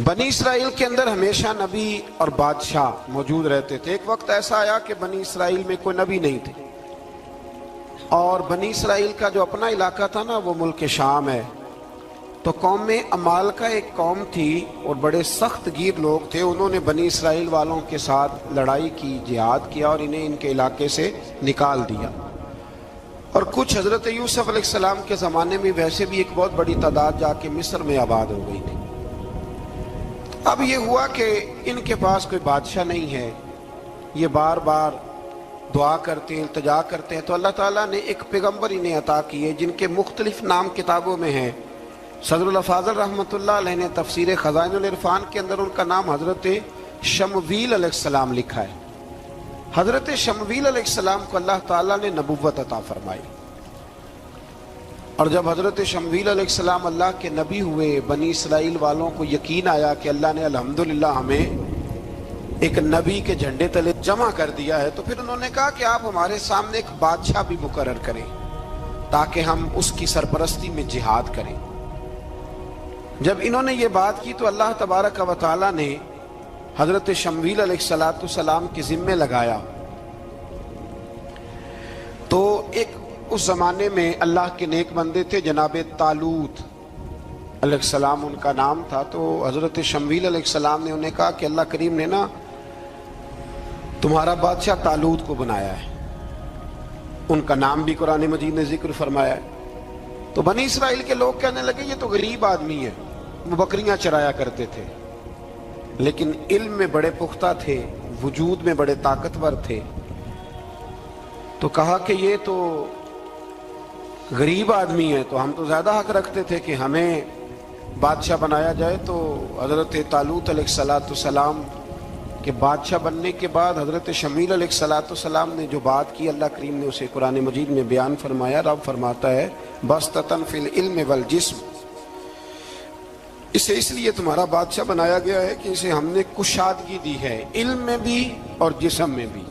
بنی اسرائیل کے اندر ہمیشہ نبی اور بادشاہ موجود رہتے تھے۔ ایک وقت ایسا آیا کہ بنی اسرائیل میں کوئی نبی نہیں تھے، اور بنی اسرائیل کا جو اپنا علاقہ تھا نا وہ ملک شام ہے، تو قوم عمال کا ایک قوم تھی اور بڑے سخت گیر لوگ تھے۔ انہوں نے بنی اسرائیل والوں کے ساتھ لڑائی کی، جہاد کیا اور انہیں ان کے علاقے سے نکال دیا۔ اور کچھ حضرت یوسف علیہ السلام کے زمانے میں ویسے بھی ایک بہت بڑی تعداد جا کے مصر میں آباد ہو گئی تھی۔ اب یہ ہوا کہ ان کے پاس کوئی بادشاہ نہیں ہے، یہ بار بار دعا کرتے ہیں، التجا کرتے ہیں، تو اللہ تعالیٰ نے ایک پیغمبر انہیں عطا کیے جن کے مختلف نام کتابوں میں ہیں۔ صدر الافاضل رحمۃ اللہ علیہ نے تفسیر خزائن العرفان کے اندر ان کا نام حضرت شمویل علیہ السلام لکھا ہے۔ حضرت شمویل علیہ السلام کو اللہ تعالیٰ نے نبوت عطا فرمائی، اور جب حضرت شمویل علیہ السلام اللہ کے نبی ہوئے، بنی اسرائیل والوں کو یقین آیا کہ اللہ نے الحمدللہ ہمیں ایک نبی کے جھنڈے تلے جمع کر دیا ہے، تو پھر انہوں نے کہا کہ آپ ہمارے سامنے ایک بادشاہ بھی مقرر کریں تاکہ ہم اس کی سرپرستی میں جہاد کریں۔ جب انہوں نے یہ بات کی تو اللہ تبارک و تعالیٰ نے حضرت شمویل علیہ السلام کے ذمے لگایا۔ تو ایک اس زمانے میں اللہ کے نیک بندے تھے، جناب طالوت علیہ السلام ان کا نام تھا۔ تو حضرت شمویل علیہ السلام نے انہیں کہا کہ اللہ کریم نے نا تمہارا بادشاہ طالوت کو بنایا ہے، ان کا نام بھی قرآن مجید نے ذکر فرمایا ہے۔ تو بنی اسرائیل کے لوگ کہنے لگے یہ تو غریب آدمی ہے، وہ بکریاں چرایا کرتے تھے، لیکن علم میں بڑے پختہ تھے، وجود میں بڑے طاقتور تھے۔ تو کہا کہ یہ تو غریب آدمی ہے، تو ہم تو زیادہ حق رکھتے تھے کہ ہمیں بادشاہ بنایا جائے۔ تو حضرت طالوت علیہ السلام کے بادشاہ بننے کے بعد حضرت شمویل علیہ السلام نے جو بات کی، اللہ کریم نے اسے قرآن مجید میں بیان فرمایا۔ رب فرماتا ہے بسطۃ فی العلم والجسم، اسے اس لیے تمہارا بادشاہ بنایا گیا ہے کہ اسے ہم نے کشادگی دی ہے، علم میں بھی اور جسم میں بھی۔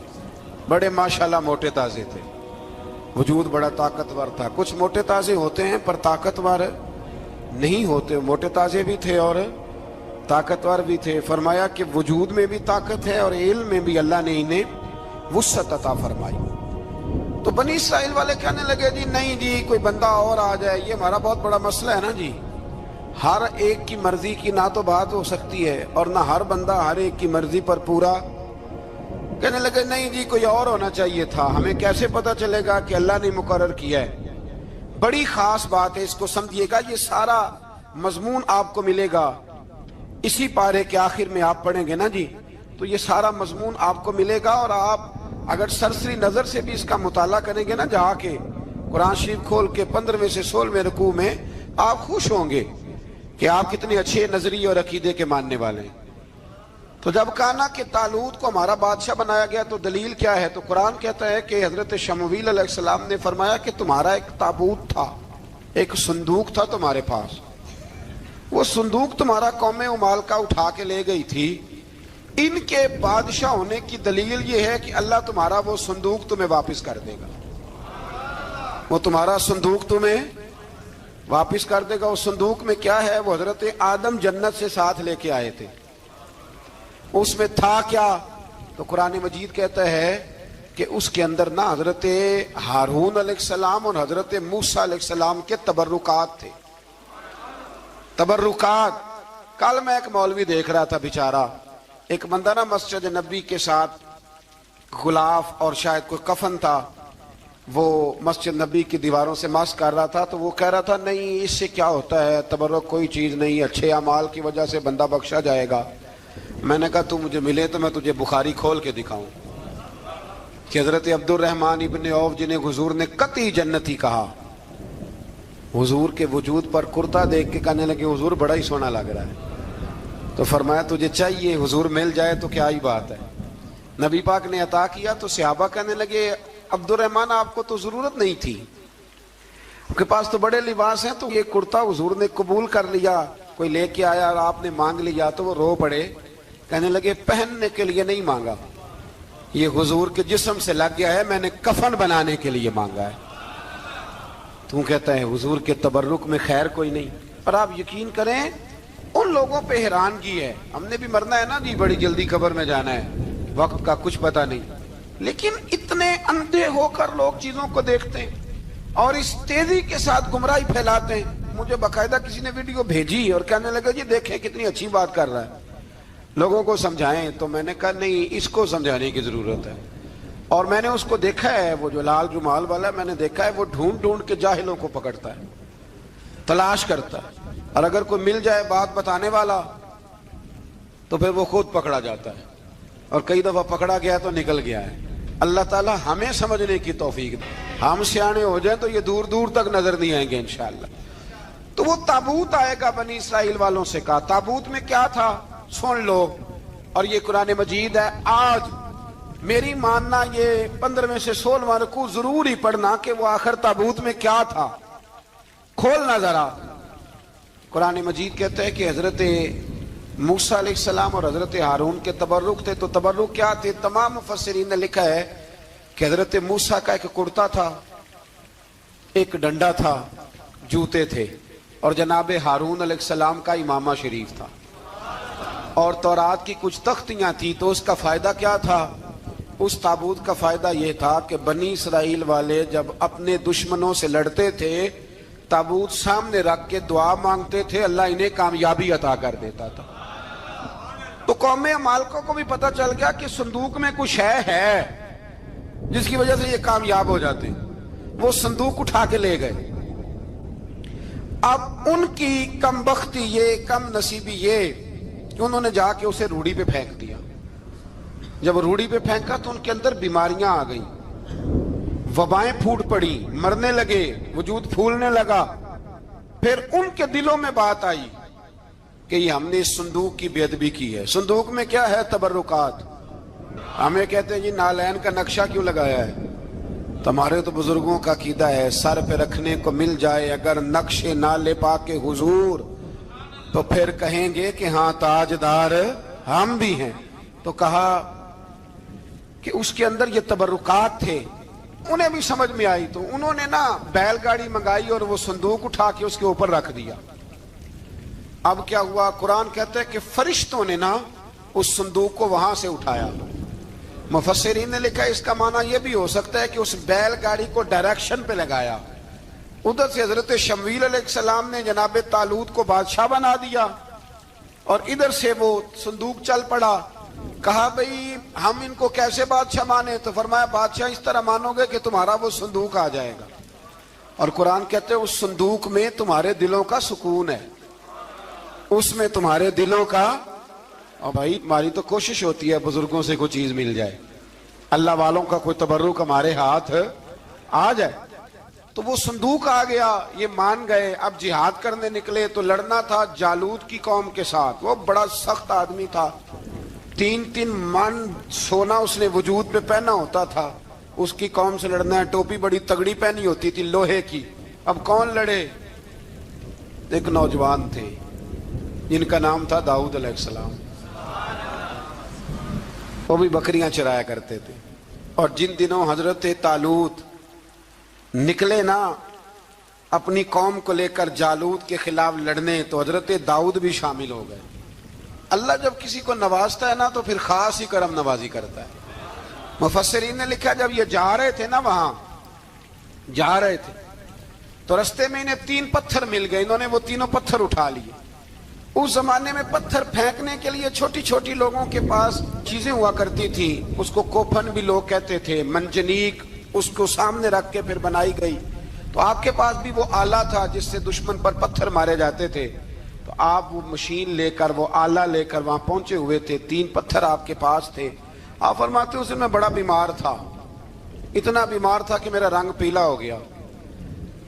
بڑے ماشاءاللہ موٹے تازے تھے، وجود بڑا طاقتور تھا۔ کچھ موٹے تازے ہوتے ہیں پر طاقتور نہیں ہوتے، موٹے تازے بھی تھے اور طاقتور بھی تھے۔ فرمایا کہ وجود میں بھی طاقت ہے اور علم میں بھی اللہ نے انہیں وسعت عطا فرمائی۔ تو بنی اسرائیل والے کہنے لگے جی نہیں جی کوئی بندہ اور آ جائے، یہ ہمارا بہت بڑا مسئلہ ہے نا جی، ہر ایک کی مرضی کی نہ تو بات ہو سکتی ہے اور نہ ہر بندہ ہر ایک کی مرضی پر پورا۔ کہنے لگے نہیں جی کوئی اور ہونا چاہیے تھا، ہمیں کیسے پتا چلے گا کہ اللہ نے مقرر کیا ہے؟ بڑی خاص بات ہے، اس کو سمجھیے گا، یہ سارا مضمون آپ کو ملے گا اسی پارے کے آخر میں، آپ پڑھیں گے نا جی تو یہ سارا مضمون آپ کو ملے گا، اور آپ اگر سرسری نظر سے بھی اس کا مطالعہ کریں گے نا، جا کے قرآن شریف کھول کے 15ویں سے 16ویں رکوع میں، آپ خوش ہوں گے کہ آپ کتنے اچھے نظریے اور عقیدے کے ماننے والے ہیں۔ تو جب کہا نا کہ طالوت کو ہمارا بادشاہ بنایا گیا تو دلیل کیا ہے، تو قرآن کہتا ہے کہ حضرت شمویل علیہ السلام نے فرمایا کہ تمہارا ایک تابوت تھا، ایک صندوق تھا تمہارے پاس، وہ صندوق تمہارا قوم عمال کا اٹھا کے لے گئی تھی۔ ان کے بادشاہ ہونے کی دلیل یہ ہے کہ اللہ تمہارا وہ صندوق تمہیں واپس کر دے گا، وہ تمہارا صندوق تمہیں واپس کر دے گا۔ اس صندوق میں کیا ہے؟ وہ حضرت آدم جنت سے ساتھ لے کے آئے تھے، اس میں تھا کیا؟ تو قرآن مجید کہتا ہے کہ اس کے اندر نا حضرت ہارون علیہ السلام اور حضرت موسیٰ علیہ السلام کے تبرکات تھے۔ تبرکات، کل میں ایک مولوی دیکھ رہا تھا بیچارہ، ایک بندہ نا مسجد نبی کے ساتھ غلاف اور شاید کوئی کفن تھا، وہ مسجد نبی کی دیواروں سے مس کر رہا تھا، تو وہ کہہ رہا تھا نہیں اس سے کیا ہوتا ہے، تبرک کوئی چیز نہیں، اچھے اعمال کی وجہ سے بندہ بخشا جائے گا۔ میں نے کہا تو مجھے ملے تو میں تجھے بخاری کھول کے دکھاؤں کہ حضرت عبد الرحمن ابن عوف جنہیں حضور نے قطعی جنتی کہا، حضور کے وجود پر کرتا دیکھ کے کہنے لگے حضور بڑا ہی سونا لگ رہا ہے، تو فرمایا تجھے چاہیے حضور مل جائے تو کیا ہی بات ہے۔ نبی پاک نے عطا کیا تو صحابہ کہنے لگے عبد الرحمن آپ کو تو ضرورت نہیں تھی، آپ کے پاس تو بڑے لباس ہیں، تو یہ کرتا حضور نے قبول کر لیا، کوئی لے کے آیا اور آپ نے مانگ لیا، تو وہ رو پڑے، کہنے لگے پہننے کے لیے نہیں مانگا، یہ حضور کے جسم سے لگ گیا ہے، میں نے کفن بنانے کے لیے مانگا ہے۔ تو کہتا ہے حضور کے تبرک میں خیر کوئی نہیں۔ اور آپ یقین کریں ان لوگوں پہ حیرانگی ہے. ہم نے بھی مرنا ہے نا جی, بڑی جلدی قبر میں جانا ہے, وقت کا کچھ پتہ نہیں, لیکن اتنے اندھے ہو کر لوگ چیزوں کو دیکھتے ہیں اور اس تیزی کے ساتھ گمراہی پھیلاتے ہیں. مجھے باقاعدہ کسی نے ویڈیو بھیجی اور کہنے لگا جی دیکھیں کتنی اچھی بات کر رہا ہے, لوگوں کو سمجھائیں. تو میں نے کہا نہیں, اس کو سمجھانے کی ضرورت ہے. اور میں نے اس کو دیکھا ہے, وہ جو لال رومال والا, میں نے دیکھا ہے وہ ڈھونڈ ڈھونڈ کے جاہلوں کو پکڑتا ہے, تلاش کرتا ہے, اور اگر کوئی مل جائے بات بتانے والا تو پھر وہ خود پکڑا جاتا ہے, اور کئی دفعہ پکڑا گیا تو نکل گیا ہے. اللہ تعالی ہمیں سمجھنے کی توفیق دے. ہم سیانے ہو جائیں تو یہ دور دور تک نظر نہیں آئیں گے انشاءاللہ. تو وہ تابوت آئے گا, بنی اسرائیل والوں سے کہا تابوت میں کیا تھا سن لو, اور یہ قرآن مجید ہے. آج میری ماننا یہ 15 سے 16 رکوع ضرور ہی پڑھنا کہ وہ آخر تابوت میں کیا تھا, کھولنا ذرا. قرآن مجید کہتا ہے کہ حضرت موسیٰ علیہ السلام اور حضرت ہارون کے تبرک تھے. تو تبرک کیا تھے؟ تمام مفسرین نے لکھا ہے کہ حضرت موسیٰ کا ایک کرتا تھا, ایک ڈنڈا تھا, جوتے تھے, اور جناب ہارون علیہ السلام کا امامہ شریف تھا, اور تورات کی کچھ تختیاں تھیں. تو اس کا فائدہ کیا تھا؟ اس تابوت کا فائدہ یہ تھا کہ بنی اسرائیل والے جب اپنے دشمنوں سے لڑتے تھے, تابوت سامنے رکھ کے دعا مانگتے تھے, اللہ انہیں کامیابی عطا کر دیتا تھا. تو قوم عمالقہ کو بھی پتہ چل گیا کہ صندوق میں کچھ ہے جس کی وجہ سے یہ کامیاب ہو جاتے ہیں. وہ صندوق اٹھا کے لے گئے. اب ان کی کم بختی یہ, کم نصیبی یہ کہ انہوں نے جا کے اسے روڑی پہ پھینک دیا. جب روڑی پہ پھینکا تو ان کے اندر بیماریاں آ گئیں, وبائیں پھوٹ پڑی, مرنے لگے, وجود پھولنے لگا. پھر ان کے دلوں میں بات آئی کہ یہ ہم نے اس صندوق کی بے ادبی کی ہے. صندوق میں کیا ہے؟ تبرکات. ہمیں کہتے ہیں جی نالین کا نقشہ کیوں لگایا ہے؟ تمہارے تو بزرگوں کا عقیدہ ہے سر پہ رکھنے کو مل جائے اگر نقش نالے پاک حضور تو پھر کہیں گے کہ ہاں تاجدار ہم بھی ہیں. تو کہا کہ اس کے اندر یہ تبرکات تھے. انہیں بھی سمجھ میں آئی تو انہوں نے نا بیل گاڑی منگائی اور وہ صندوق اٹھا کے اس کے اوپر رکھ دیا. اب کیا ہوا؟ قرآن کہتا ہے کہ فرشتوں نے نا اس صندوق کو وہاں سے اٹھایا. مفسرین نے لکھا اس کا معنی یہ بھی ہو سکتا ہے کہ اس بیل گاڑی کو ڈائریکشن پہ لگایا. ادھر سے حضرت شمویل علیہ السلام نے جناب طالوت کو بادشاہ بنا دیا, اور ادھر سے وہ صندوق چل پڑا. کہا بھئی ہم ان کو کیسے بادشاہ مانے؟ تو فرمایا بادشاہ اس طرح مانو گے کہ تمہارا وہ صندوق آ جائے گا. اور قرآن کہتے ہیں اس صندوق میں تمہارے دلوں کا سکون ہے, اس میں تمہارے دلوں کا. اور بھائی ہماری تو کوشش ہوتی ہے بزرگوں سے کوئی چیز مل جائے, اللہ والوں کا کوئی تبرک ہمارے ہاتھ آ جائے. تو وہ صندوق آ گیا, یہ مان گئے. اب جہاد کرنے نکلے تو لڑنا تھا جالوت کی قوم کے ساتھ. وہ بڑا سخت آدمی تھا, 3 من سونا اس نے وجود پہ پہنا ہوتا تھا. اس کی قوم سے لڑنا ہے, ٹوپی بڑی تگڑی پہنی ہوتی تھی لوہے کی. اب کون لڑے؟ ایک نوجوان تھے جن کا نام تھا داؤد علیہ السلام. وہ بھی بکریاں چرایا کرتے تھے. اور جن دنوں حضرت طالوت نکلے نا اپنی قوم کو لے کر جالوت کے خلاف لڑنے, تو حضرت داؤد بھی شامل ہو گئے. اللہ جب کسی کو نوازتا ہے نا تو پھر خاص ہی کرم نوازی کرتا ہے. مفسرین نے لکھا جب یہ جا رہے تھے نا, وہاں جا رہے تھے تو رستے میں انہیں 3 پتھر مل گئے. انہوں نے وہ تینوں پتھر اٹھا لیے. اس زمانے میں پتھر پھینکنے کے لیے چھوٹی چھوٹی لوگوں کے پاس چیزیں ہوا کرتی تھی. اس کو کوپن بھی لوگ کہتے تھے, منجنیق, اس کو سامنے رکھ کے پھر بنائی گئی. تو آپ کے پاس بھی وہ آلہ تھا جس سے دشمن پر پتھر مارے جاتے تھے. تو آپ وہ مشین لے کر, وہ آلہ لے کر وہاں پہنچے ہوئے تھے. 3 پتھر آپ کے پاس تھے. آپ فرماتے اس میں بڑا بیمار تھا, اتنا بیمار تھا کہ میرا رنگ پیلا ہو گیا.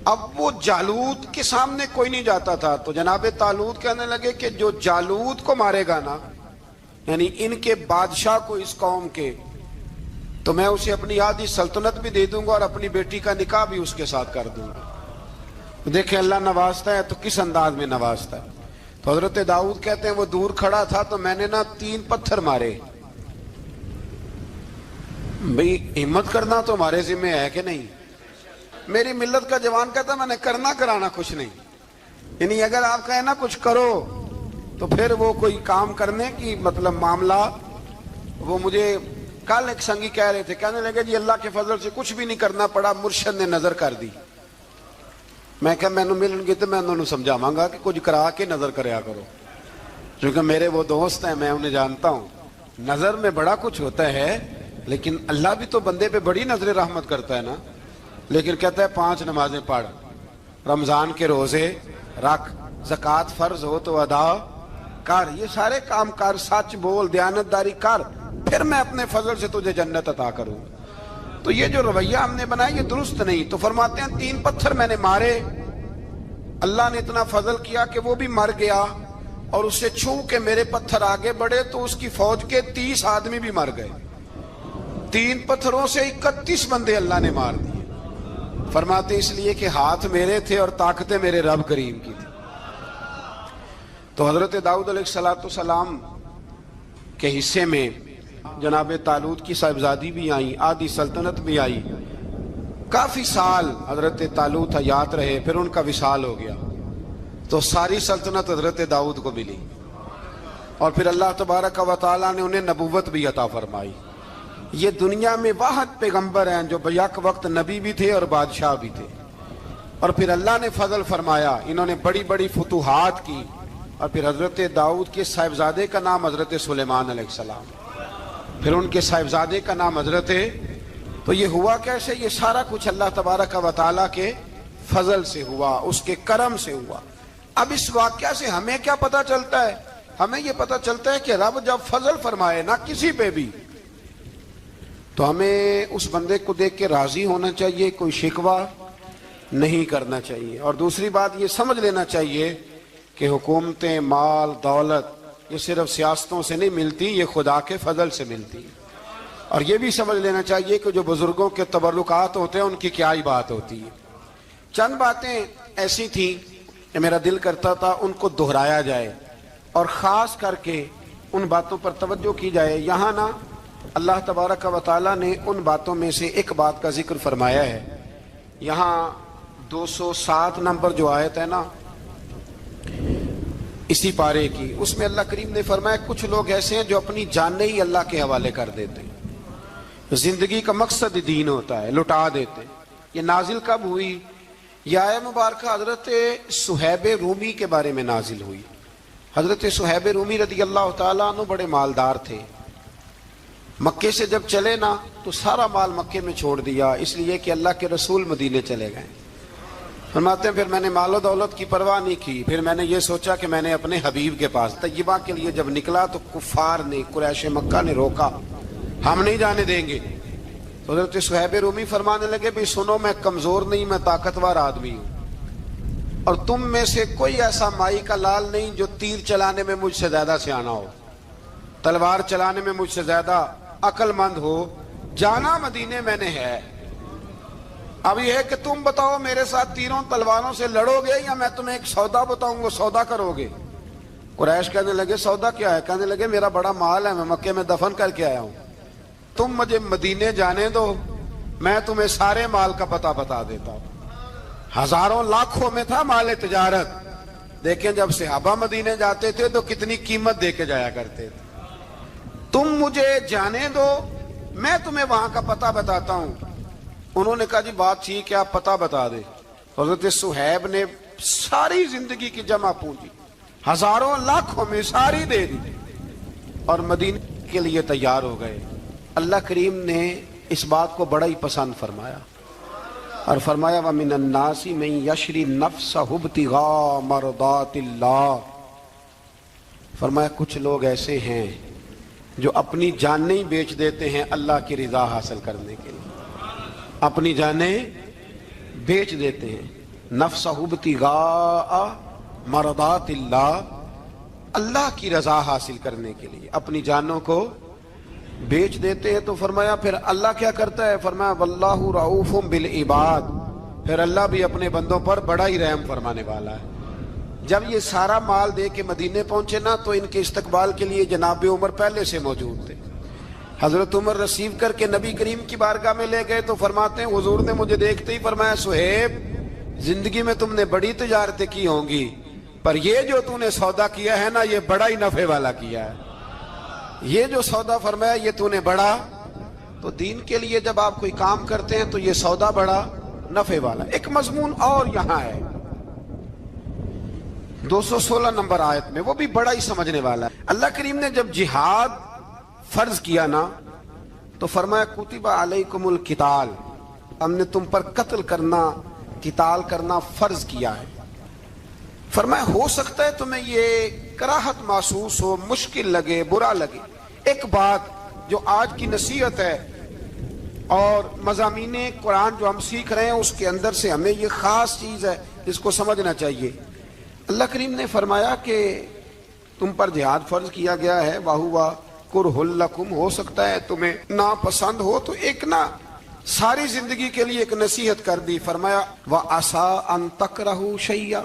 اب وہ جالوت کے سامنے کوئی نہیں جاتا تھا. تو جناب طالوت کہنے لگے کہ جو جالوت کو مارے گا نا, یعنی ان کے بادشاہ کو اس قوم کے, تو میں اسے اپنی آدھی سلطنت بھی دے دوں گا اور اپنی بیٹی کا نکاح بھی اس کے ساتھ کر دوں گا. دیکھیں اللہ نوازتا ہے تو کس انداز میں نوازتا ہے. تو حضرت داؤد کہتے ہیں وہ دور کھڑا تھا تو میں نے نا 3 پتھر مارے. بھئی ہمت کرنا تو ہمارے ذمہ ہے کہ نہیں؟ میری ملت کا جوان کہتا ہے میں نے کرنا کرانا کچھ نہیں. یعنی اگر آپ کہیں نا کچھ کرو تو پھر وہ کوئی کام کرنے کی مطلب معاملہ. وہ مجھے کل ایک سنگی کہہ رہے تھے, کہنے لگے جی اللہ کے فضل سے کچھ بھی نہیں کرنا پڑا, مرشد نے نظر کر دی. میں کہا مینوں ملن گے تو میں انہوں سمجھاواں گا کہ کچھ کرا کے نظر کریا کرو, کیونکہ میرے وہ دوست ہیں, میں انہیں جانتا ہوں. نظر میں بڑا کچھ ہوتا ہے, لیکن اللہ بھی تو بندے پہ بڑی نظر رحمت کرتا ہے نا. لیکن کہتا ہے 5 نمازیں پڑھ, رمضان کے روزے رکھ, زکوٰۃ فرض ہو تو ادا کر, یہ سارے کام کر, سچ بول, دیانتداری کر, پھر میں اپنے فضل سے تجھے جنت عطا کروں. تو یہ جو رویہ ہم نے بنایا یہ درست نہیں. تو فرماتے ہیں 3 پتھر میں نے مارے, اللہ نے اتنا فضل کیا کہ وہ بھی مر گیا, اور اسے چھو کے میرے پتھر آگے بڑھے تو اس کی فوج کے 30 آدمی بھی مر گئے. 3 پتھروں سے 31 بندے اللہ نے مار دیے. فرماتے اس لیے کہ ہاتھ میرے تھے اور طاقتیں میرے رب کریم کی تھی. تو حضرت داؤد علیہ السلام کے حصے میں جناب طالوت کی صاحبزادی بھی آئیں, آدھی سلطنت بھی آئی. کافی سال حضرت طالوت حیات رہے, پھر ان کا وصال ہو گیا, تو ساری سلطنت حضرت داؤد کو ملی, اور پھر اللہ تبارک و تعالیٰ نے انہیں نبوت بھی عطا فرمائی. یہ دنیا میں واحد پیغمبر ہیں جو بیک وقت نبی بھی تھے اور بادشاہ بھی تھے. اور پھر اللہ نے فضل فرمایا, انہوں نے بڑی بڑی فتوحات کی. اور پھر حضرت داؤد کے صاحبزادے کا نام حضرت سلیمان علیہ السلام, پھر ان کے صاحبزادے کا نام حضرت. تو یہ ہوا کیسے؟ یہ سارا کچھ اللہ تبارک و تعالیٰ کے فضل سے ہوا, اس کے کرم سے ہوا. اب اس واقعہ سے ہمیں کیا پتہ چلتا ہے؟ ہمیں یہ پتہ چلتا ہے کہ رب جب فضل فرمائے نہ کسی پہ بھی, تو ہمیں اس بندے کو دیکھ کے راضی ہونا چاہیے, کوئی شکوہ نہیں کرنا چاہیے. اور دوسری بات یہ سمجھ لینا چاہیے کہ حکومتیں, مال, دولت یہ صرف سیاستوں سے نہیں ملتی, یہ خدا کے فضل سے ملتی. اور یہ بھی سمجھ لینا چاہیے کہ جو بزرگوں کے تبرکات ہوتے ہیں ان کی کیا ہی بات ہوتی ہے. چند باتیں ایسی تھیں کہ میرا دل کرتا تھا ان کو دہرایا جائے, اور خاص کر کے ان باتوں پر توجہ کی جائے. یہاں نا اللہ تبارک و تعالیٰ نے ان باتوں میں سے ایک بات کا ذکر فرمایا ہے. یہاں 207 نمبر جو آیت ہے نا اسی پارے کی, اس میں اللہ کریم نے فرمایا کچھ لوگ ایسے ہیں جو اپنی جانیں ہی اللہ کے حوالے کر دیتے ہیں. زندگی کا مقصد دین ہوتا ہے, لٹا دیتے. یہ نازل کب ہوئی؟ یہ آیت مبارکہ حضرت صہیب رومی کے بارے میں نازل ہوئی. حضرت صہیب رومی رضی اللہ تعالیٰ عنہ بڑے مالدار تھے. مکے سے جب چلے نا تو سارا مال مکے میں چھوڑ دیا, اس لیے کہ اللہ کے رسول مدینے چلے گئے. فرماتے ہیں پھر میں نے مال و دولت کی پرواہ نہیں کی, پھر میں نے یہ سوچا کہ میں نے اپنے حبیب کے پاس طیبہ کے لیے جب نکلا تو کفار نے, قریش مکہ نے روکا, ہم نہیں جانے دیں گے. تو حضرت صہیب رومی فرمانے لگے بھی سنو, میں کمزور نہیں, میں طاقتور آدمی ہوں, اور تم میں سے کوئی ایسا مائی کا لال نہیں جو تیر چلانے میں مجھ سے زیادہ سیانا ہو, تلوار چلانے میں مجھ سے زیادہ عقل مند ہو. جانا مدینے میں نے ہے. اب یہ ہے کہ تم بتاؤ میرے ساتھ تیروں تلواروں سے لڑو گے یا میں تمہیں ایک سودا بتاؤں گا, سودا کرو گے؟ قریش کہنے لگے سودا کیا ہے؟ کہنے لگے میرا بڑا مال ہے, میں مکے میں دفن کر کے آیا ہوں, تم مجھے مدینے جانے دو, میں تمہیں سارے مال کا پتہ بتا دیتا ہوں. ہزاروں لاکھوں میں تھا مال تجارت. دیکھیں جب صحابہ مدینے جاتے تھے تو کتنی قیمت دے کے جایا کرتے تھے. تم مجھے جانے دو, میں تمہیں وہاں کا پتہ بتاتا ہوں. انہوں نے کہا جی بات ٹھیک ہے, آپ پتہ بتا دیں. حضرت صہیب نے ساری زندگی کی جمع پونجی ہزاروں لاکھوں میں ساری دے دی اور مدینے کے لیے تیار ہو گئے. اللہ کریم نے اس بات کو بڑا ہی پسند فرمایا اور فرمایا وَمِنَ النَّاسِ مَن يَشْرِي نَفْسَهُ ابْتِغَاءَ مَرْضَاتِ اللَّهِ. فرمایا کچھ لوگ ایسے ہیں جو اپنی جانیں ہی بیچ دیتے ہیں اللہ کی رضا حاصل کرنے کے لیے, اپنی جانیں بیچ دیتے ہیں. نَفْسَهُ ابْتِغَاءَ مَرْضَاتِ اللَّهِ, اللہ کی رضا حاصل کرنے کے لیے اپنی جانوں کو بیچ دیتے ہیں. تو فرمایا پھر اللہ کیا کرتا ہے؟ فرمایا واللہ رؤوف بالعباد, پھر اللہ بھی اپنے بندوں پر بڑا ہی رحم فرمانے والا ہے. جب یہ سارا مال دے کے مدینے پہنچے نا تو ان کے استقبال کے لیے جناب عمر پہلے سے موجود تھے. حضرت عمر رسیو کر کے نبی کریم کی بارگاہ میں لے گئے تو فرماتے ہیں حضور نے مجھے دیکھتے ہی فرمایا صہیب زندگی میں تم نے بڑی تجارتیں کی ہوں گی, پر یہ جو تو نے سودا کیا ہے نا یہ بڑا ہی نفع والا کیا ہے. یہ جو سودا فرمایا یہ تو نے بڑا. تو دین کے لیے جب آپ کوئی کام کرتے ہیں تو یہ سودا بڑا نفع والا. ایک مضمون اور یہاں ہے 216 نمبر آیت میں، وہ بھی بڑا ہی سمجھنے والا ہے. اللہ کریم نے جب جہاد فرض کیا نا تو فرمایا کتب علیکم القتال، ہم نے تم پر قتل کرنا، قتال کرنا فرض کیا ہے. فرمایا ہو سکتا ہے تمہیں یہ کراہت محسوس ہو، مشکل لگے، برا لگے. ایک بات جو آج کی نصیحت ہے اور مضامین قرآن جو ہم سیکھ رہے ہیں اس کے اندر سے ہمیں یہ خاص چیز ہے، اس کو سمجھنا چاہیے. اللہ کریم نے فرمایا کہ تم پر جہاد فرض کیا گیا ہے، وَهُوَ كُرْهٌ لَكُمْ، ہو سکتا ہے تمہیں ناپسند ہو. تو ایک نا ساری زندگی کے لیے ایک نصیحت کر دی. فرمایا وَعَسَىٰ أَن تَكْرَهُوا شَيْئًا،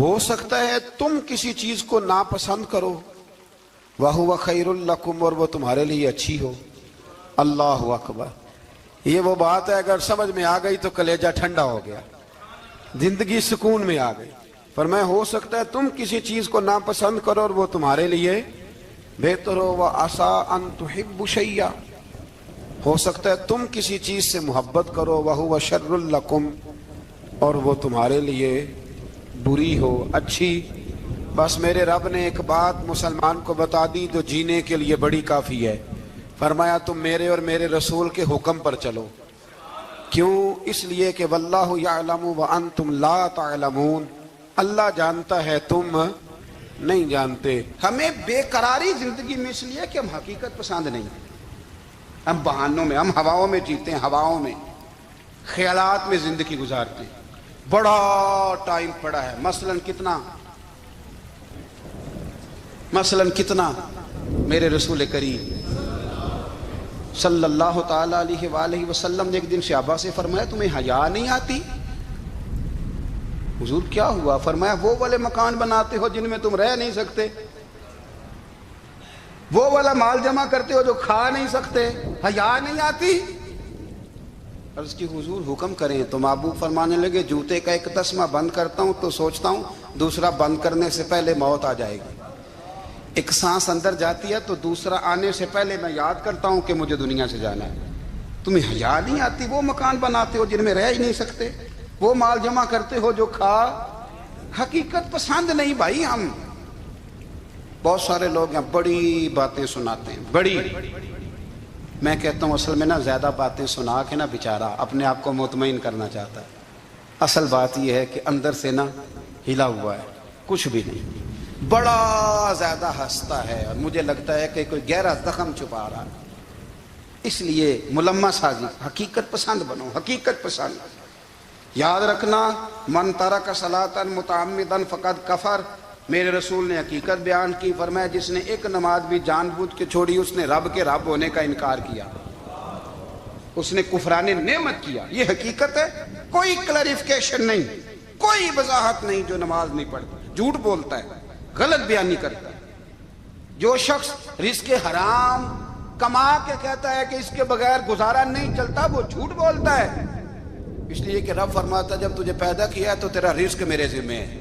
ہو سکتا ہے تم کسی چیز کو ناپسند کرو، وَهُوَ خَيْرٌ لَكُمْ، اور وہ تمہارے لیے اچھی ہو. اللہ اکبر. یہ وہ بات ہے اگر سمجھ میں آ گئی تو کلیجہ ٹھنڈا ہو گیا، زندگی سکون میں آ گئی. فرمایا ہو سکتا ہے تم کسی چیز کو ناپسند کرو اور وہ تمہارے لیے بہتر ہو. وَعَسَىٰ أَن تُحِبُّوا شَيْئًا، ہو سکتا ہے تم کسی چیز سے محبت کرو، وَهُوَ شَرٌّ لَكُمْ، اور وہ تمہارے لیے بری ہو، اچھی. بس میرے رب نے ایک بات مسلمان کو بتا دی جو جینے کے لیے بڑی کافی ہے. فرمایا تم میرے اور میرے رسول کے حکم پر چلو. کیوں؟ اس لیے کہ واللہ یعلم وانتم لا تعلمون، اللہ جانتا ہے تم نہیں جانتے. ہمیں بے قراری زندگی میں اس لیے کہ ہم حقیقت پسند نہیں، ہم بہانوں میں، ہم ہواؤں میں جیتے ہیں، ہواؤں میں، خیالات میں زندگی گزارتے ہیں. بڑا ٹائم پڑا ہے. مثلاً کتنا میرے رسول کریم صلی اللہ تعالی علیہ وآلہ وسلم نے ایک دن صحابہ سے فرمایا تمہیں حیا نہیں آتی؟ حضور کیا ہوا؟ فرمایا وہ والے مکان بناتے ہو جن میں تم رہ نہیں سکتے، وہ والا مال جمع کرتے ہو جو کھا نہیں سکتے، حیا نہیں آتی؟ عرض کی حضور حکم کریں. تو محبوب فرمانے لگے جوتے کا ایک تسمہ بند کرتا ہوں تو سوچتا ہوں دوسرا بند کرنے سے پہلے موت آ جائے گی. ایک سانس اندر جاتی ہے تو دوسرا آنے سے پہلے میں یاد کرتا ہوں کہ مجھے دنیا سے جانا ہے. تمہیں حیا نہیں آتی؟ وہ مکان بناتے ہو جن میں رہ ہی نہیں سکتے، وہ مال جمع کرتے ہو جو کھا. حقیقت پسند نہیں بھائی. ہم بہت سارے لوگ ہیں بڑی باتیں سناتے ہیں، بڑی. میں کہتا ہوں اصل میں نا زیادہ باتیں سنا کے نا بیچارہ اپنے آپ کو مطمئن کرنا چاہتا ہے. اصل بات یہ ہے کہ اندر سے نا ہلا ہوا ہے، کچھ بھی نہیں. بڑا زیادہ ہنستا ہے اور مجھے لگتا ہے کہ کوئی گہرا زخم چھپا رہا ہے. اس لیے ملمہ سازی، حقیقت پسند بنو، حقیقت پسند. یاد رکھنا من ترک صلاۃ متعمدا فقد کفر. میرے رسول نے حقیقت بیان کی. فرمایا جس نے ایک نماز بھی جان بوجھ کے چھوڑی اس نے رب کے رب ہونے کا انکار کیا، اس نے کفران نعمت کیا. یہ حقیقت ہے. کوئی کلیریفیکیشن نہیں، کوئی وضاحت نہیں. جو نماز نہیں پڑھتا، جھوٹ بولتا ہے، غلط بیانی کرتا ہے. جو شخص رزق حرام کما کے کہتا ہے کہ اس کے بغیر گزارا نہیں چلتا، وہ جھوٹ بولتا ہے. اس لیے کہ رب فرماتا ہے جب تجھے پیدا کیا ہے تو تیرا رزق میرے ذمہ ہے.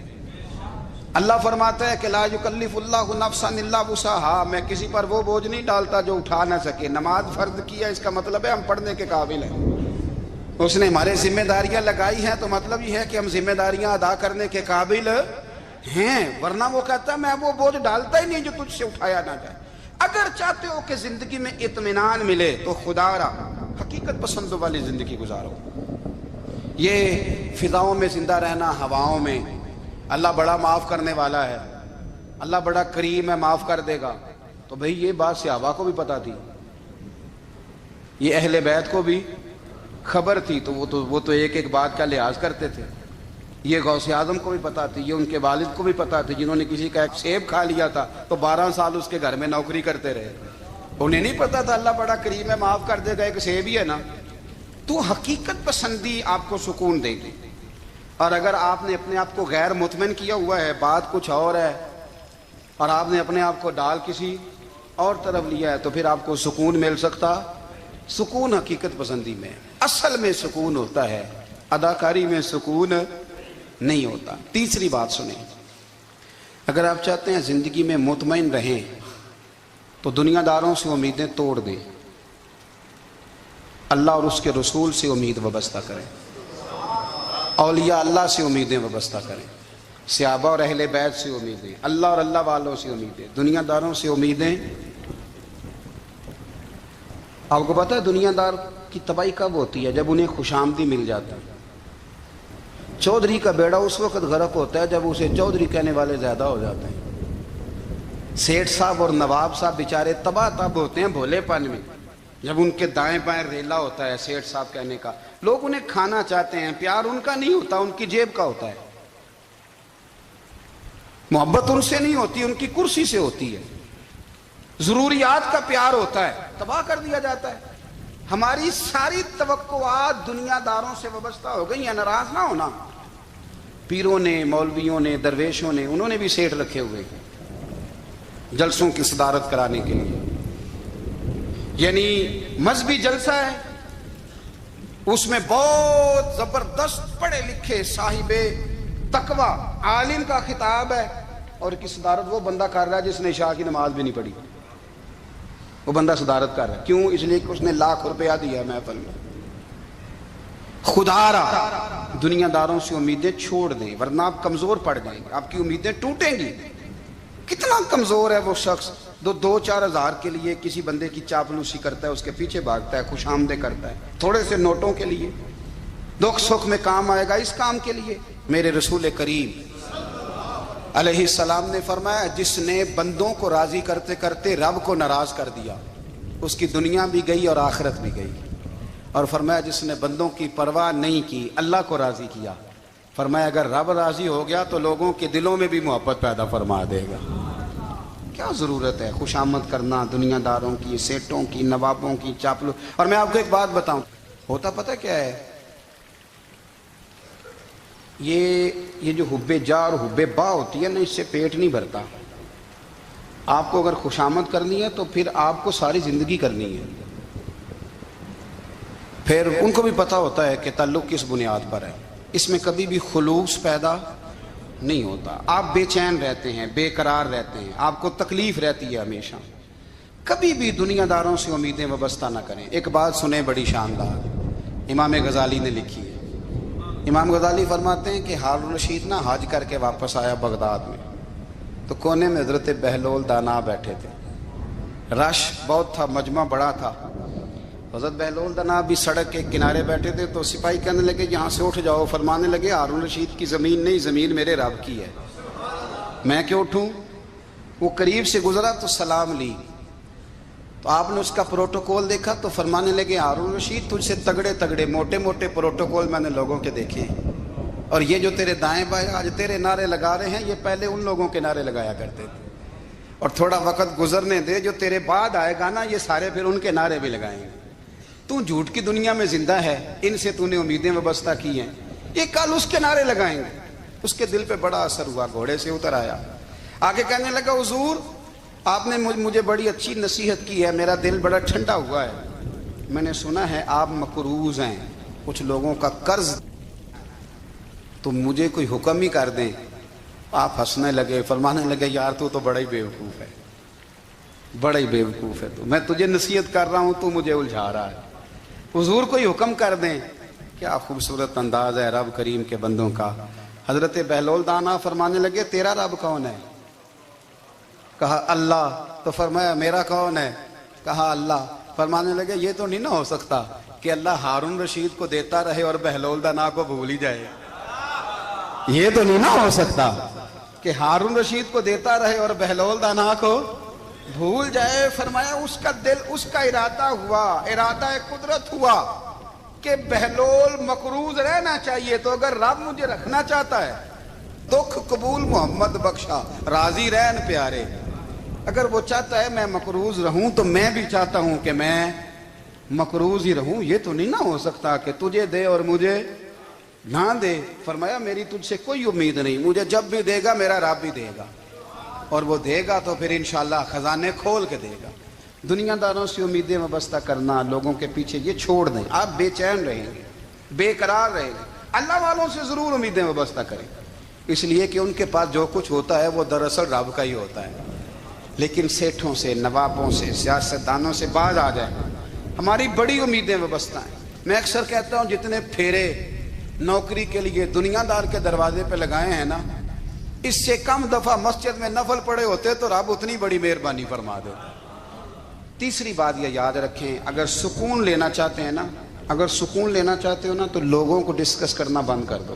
اللہ فرماتا ہے کہ لا یکلف اللہ نفسا الا وسعها، میں کسی پر وہ بوجھ نہیں ڈالتا جو اٹھا نہ سکے. نماز فرض کیا اس کا مطلب ہے ہم پڑھنے کے قابل ہیں. اس نے ہمارے ذمہ داریاں لگائی ہیں تو مطلب یہ ہے کہ ہم ذمہ داریاں ادا کرنے کے قابل ہیں. ورنہ وہ کہتا ہے میں وہ بوجھ ڈالتا ہی نہیں جو تجھ سے اٹھایا نہ جائے. اگر چاہتے ہو کہ زندگی میں اطمینان ملے تو خدا را حقیقت پسندوں والی زندگی گزارو. یہ فضاؤں میں زندہ رہنا، ہواؤں میں. اللہ بڑا معاف کرنے والا ہے، اللہ بڑا کریم ہے، معاف کر دے گا. تو بھئی یہ بات صحابہ کو بھی پتا تھی، یہ اہل بیت کو بھی خبر تھی. تو وہ تو ایک ایک بات کا لحاظ کرتے تھے. یہ غوث اعظم کو بھی پتا تھی، یہ ان کے والد کو بھی پتا تھی جنہوں نے کسی کا ایک سیب کھا لیا تھا تو 12 سال اس کے گھر میں نوکری کرتے رہے. انہیں نہیں پتا تھا اللہ بڑا کریم ہے، معاف کر دے گا، ایک سیب ہی ہے نا. تو حقیقت پسندی آپ کو سکون دے گی. اور اگر آپ نے اپنے آپ کو غیر مطمئن کیا ہوا ہے، بات کچھ اور ہے، اور آپ نے اپنے آپ کو ڈال کسی اور طرف لیا ہے، تو پھر آپ کو سکون مل سکتا. سکون حقیقت پسندی میں. اصل میں سکون ہوتا ہے اداکاری میں سکون نہیں ہوتا۔ تیسری بات سنیں، اگر آپ چاہتے ہیں زندگی میں مطمئن رہیں تو دنیا داروں سے امیدیں توڑ دیں، اللہ اور اس کے رسول سے امید وابستہ کریں، اولیاء اللہ سے امیدیں وابستہ کریں، صحابہ اور اہل بیت سے امیدیں، اللہ اور اللہ والوں سے امیدیں، دنیا داروں سے امیدیں۔ آپ کو پتہ ہے دنیا دار کی تباہی کب ہوتی ہے؟ جب انہیں خوشامدی مل جاتا ہے۔ چودھری کا بیڑا اس وقت غرق ہوتا ہے جب اسے چودھری کہنے والے زیادہ ہو جاتے ہیں۔ سیٹھ صاحب اور نواب صاحب بیچارے تباہ تب ہوتے ہیں بھولے پن میں، جب ان کے دائیں بائیں ریلا ہوتا ہے سیٹھ صاحب کہنے کا، لوگ انہیں کھانا چاہتے ہیں، پیار ان کا نہیں ہوتا، ان کی جیب کا ہوتا ہے، محبت ان سے نہیں ہوتی، ان کی کرسی سے ہوتی ہے، ضروریات کا پیار ہوتا ہے، تباہ کر دیا جاتا ہے۔ ہماری ساری توقعات دنیا داروں سے وابستہ ہو گئی ہیں، ناراض نہ ہونا۔ پیروں نے، مولویوں نے، درویشوں نے، انہوں نے بھی سیٹ رکھے ہوئے ہیں جلسوں کی صدارت کرانے کے لیے، یعنی مذہبی جلسہ ہے، اس میں بہت زبردست پڑھے لکھے صاحب تقوی عالم کا خطاب ہے، اور کی صدارت وہ بندہ کر رہا ہے جس نے عشاء کی نماز بھی نہیں پڑھی، وہ بندہ صدارت کر رہا ہے۔ کیوں؟ اس لیے کہ اس نے لاکھ روپیہ دیا محفل میں۔ خدا را دنیا داروں سے امیدیں چھوڑ دیں ورنہ آپ کمزور پڑ جائیں گے، آپ کی امیدیں ٹوٹیں گی۔ کتنا کمزور ہے وہ شخص دو چار ہزار کے لیے کسی بندے کی چاپلوسی کرتا ہے، اس کے پیچھے بھاگتا ہے، خوش آمدیں کرتا ہے تھوڑے سے نوٹوں کے لیے، دکھ سکھ میں کام آئے گا اس کام کے لیے۔ میرے رسول کریم علیہ السلام نے فرمایا جس نے بندوں کو راضی کرتے کرتے رب کو ناراض کر دیا اس کی دنیا بھی گئی اور آخرت بھی گئی، اور فرمایا جس نے بندوں کی پرواہ نہیں کی اللہ کو راضی کیا، فرمایا اگر رب راضی ہو گیا تو لوگوں کے دلوں میں بھی محبت پیدا فرما دے گا۔ کیا ضرورت ہے خوش آمد کرنا دنیا داروں کی، سیٹوں کی، نوابوں کی، چاپلو۔ اور میں آپ کو ایک بات بتاؤں، ہوتا پتہ کیا ہے، یہ جو حب جا اور حب با ہوتی ہے نا، اس سے پیٹ نہیں بھرتا۔ آپ کو اگر خوش آمد کرنی ہے تو پھر آپ کو ساری زندگی کرنی ہے۔ پھر ان کو بھی پتہ ہوتا ہے کہ تعلق کس بنیاد پر ہے، اس میں کبھی بھی خلوص پیدا نہیں ہوتا۔ آپ بے چین رہتے ہیں، بے قرار رہتے ہیں، آپ کو تکلیف رہتی ہے ہمیشہ۔ کبھی بھی دنیا داروں سے امیدیں وابستہ نہ کریں۔ ایک بات سنیں بڑی شاندار، امام غزالی نے لکھی ہے۔ امام غزالی فرماتے ہیں کہ ہارون رشید نہ حج کر کے واپس آیا بغداد میں، تو کونے میں حضرت بہلول دانا بیٹھے تھے، رش بہت تھا، مجمع بڑا تھا۔ حضرت بہلول دانا بھی سڑک کے کنارے بیٹھے تھے، تو سپاہی کہنے لگے یہاں سے اٹھ جاؤ، فرمانے لگے ہارون رشید کی زمین نہیں، زمین میرے رب کی ہے، میں کیوں اٹھوں؟ وہ قریب سے گزرا تو سلام لی، تو آپ نے اس کا پروٹوکول دیکھا تو فرمانے لگے ہارون رشید تجھ سے تگڑے تگڑے موٹے موٹے پروٹوکول میں نے لوگوں کے دیکھے ہیں، اور یہ جو تیرے دائیں بائیں آج تیرے نعرے لگا رہے ہیں یہ پہلے ان لوگوں کے نعرے لگایا کرتے تھے، اور تھوڑا وقت گزرنے دے، جو تیرے بعد آئے گا نا یہ سارے پھر ان کے نعرے بھی لگائیں گے۔ تو جھوٹ کی دنیا میں زندہ ہے، ان سے تو نے امیدیں وابستہ کی ہیں، یہ کل اس کے نعرے لگائیں گے۔ اس کے دل پہ بڑا اثر ہوا، گھوڑے سے اتر آیا، آگے کہنے لگا حضور آپ نے مجھے بڑی اچھی نصیحت کی ہے، میرا دل بڑا ٹھنڈا ہوا ہے، میں نے سنا ہے آپ مقروض ہیں، کچھ لوگوں کا قرض، تو مجھے کوئی حکم ہی کر دیں۔ آپ ہنسنے لگے، فرمانے لگے یار تو بڑا ہی بیوقوف ہے، بڑا ہی بیوقوف ہے، تو میں تجھے نصیحت کر رہا ہوں تو مجھے الجھا رہا ہے، حضور کوئی حکم کر دیں۔ کیا خوبصورت انداز ہے رب کریم کے بندوں کا۔ حضرت بہلول دانا فرمانے لگے تیرا رب کون ہے؟ کہا اللہ، تو فرمایا میرا کون ہے؟ کہا اللہ۔ فرمانے لگے یہ تو نہیں نہ ہو سکتا کہ اللہ ہارون رشید کو دیتا رہے اور بہلول دانا کو بھول ہی جائے، یہ تو نہیں نہ ہو سکتا کہ ہارون رشید کو دیتا رہے اور بہلول دانا کو بھول جائے۔ فرمایا اس کا دل، اس کا ارادہ ہوا، ارادہ قدرت ہوا کہ بہلول مقروض رہنا چاہیے، تو اگر رب مجھے رکھنا چاہتا ہے دکھ قبول محمد بخشا راضی رہن پیارے، اگر وہ چاہتا ہے میں مقروض رہوں تو میں بھی چاہتا ہوں کہ میں مقروض ہی رہوں، یہ تو نہیں نہ ہو سکتا کہ تجھے دے اور مجھے نہ دے۔ فرمایا میری تجھ سے کوئی امید نہیں، مجھے جب بھی دے گا میرا رب بھی دے گا، اور وہ دے گا تو پھر انشاءاللہ خزانے کھول کے دے گا۔ دنیا داروں سے امیدیں وابستہ کرنا، لوگوں کے پیچھے، یہ چھوڑ دیں، آپ بے چین رہیں گے، بے قرار رہیں گے۔ اللہ والوں سے ضرور امیدیں وابستہ کریں، اس لیے کہ ان کے پاس جو کچھ ہوتا ہے وہ دراصل رب کا ہی ہوتا ہے، لیکن سیٹھوں سے، نوابوں سے، سیاستدانوں سے باز آ جائے، ہماری بڑی امیدیں وابستہ ہیں۔ میں اکثر کہتا ہوں جتنے پھیرے نوکری کے لیے دنیا دار کے دروازے پہ لگائے ہیں نا، اس سے کم دفعہ مسجد میں نفل پڑے ہوتے تو رب اتنی بڑی مہربانی فرما دیتا۔ تیسری بات یہ یاد رکھیں، اگر سکون لینا چاہتے ہیں نا، اگر سکون لینا چاہتے ہو نا تو لوگوں کو ڈسکس کرنا بند کر دو۔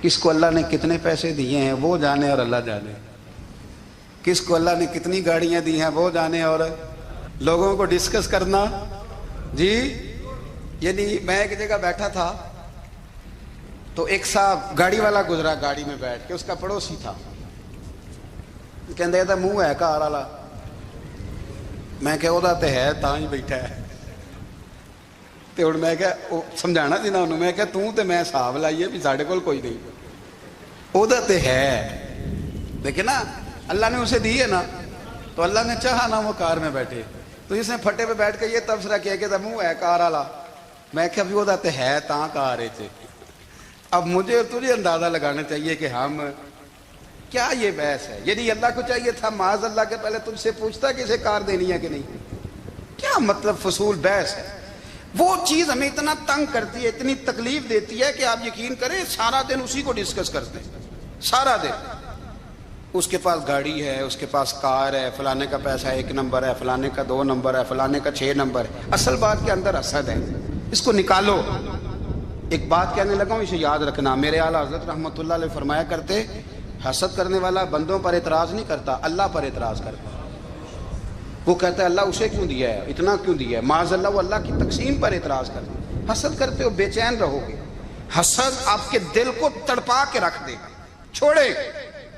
کس کو اللہ نے کتنے پیسے دیے ہیں وہ جانے اور اللہ جانے، کس کو اللہ نے کتنی گاڑیاں دی ہیں وہ جانے، اور لوگوں کو ڈسکس کرنا جی۔ یعنی میں ایک جگہ بیٹھا تھا تو ایک صاحب گاڑی والا گزرا، گاڑی میں بیٹھ کے، اس کا پڑوسی تھا، کہندے تھا منہ ہے کار والا، میں کہ وہ تے ہے تاں ہی بیٹھا ہے، تے ہن میں کہ سمجھانا سی نا انہوں، میں کہ توں تے میں حساب لائیے بھی ساڈے کول کوئی نہیں، وہ تے ہے، دیکھیں نا اللہ نے اسے دی ہے نا، تو اللہ نے چاہا نا وہ کار میں بیٹھے، تو اس نے پھٹے پہ بیٹھ کے یہ تبصرہ کیا کہ منہ ہے کار والا، میں کہ ابھی وہ تے ہے تاں کار ہے۔ اب مجھے اور تجھے اندازہ لگانا چاہیے کہ ہم کیا یہ بحث ہے، یعنی اللہ کو چاہیے تھا معاذ اللہ کے پہلے تم سے پوچھتا کہ اسے کار دینی ہے کہ نہیں، کیا مطلب فضول بحث ہے۔ وہ چیز ہمیں اتنا تنگ کرتی ہے، اتنی تکلیف دیتی ہے کہ آپ یقین کریں سارا دن اسی کو ڈسکس کرتے ہیں، سارا دن۔ اس کے پاس گاڑی ہے، اس کے پاس کار ہے، فلانے کا پیسہ 1 نمبر ہے، فلانے کا 2 نمبر ہے، فلانے کا 6 نمبر ہے، اصل بات کے اندر حسد ہے، اس کو نکالو۔ ایک بات کہنے لگا ہوں، اسے یاد رکھنا، میرے اعلیٰ حضرت رحمۃ اللہ علیہ فرمایا کرتے، حسد کرنے والا بندوں پر اعتراض نہیں کرتا، اللہ پر اعتراض کرتا۔ وہ کہتا ہے اللہ اسے کیوں دیا ہے، اتنا کیوں دیا ہے، معاذ اللہ وہ اللہ کی تقسیم پر اعتراض کرتا ہے۔ حسد کرتے ہو بے چین رہو گے، حسد آپ کے دل کو تڑپا کے رکھ دے گا، چھوڑے۔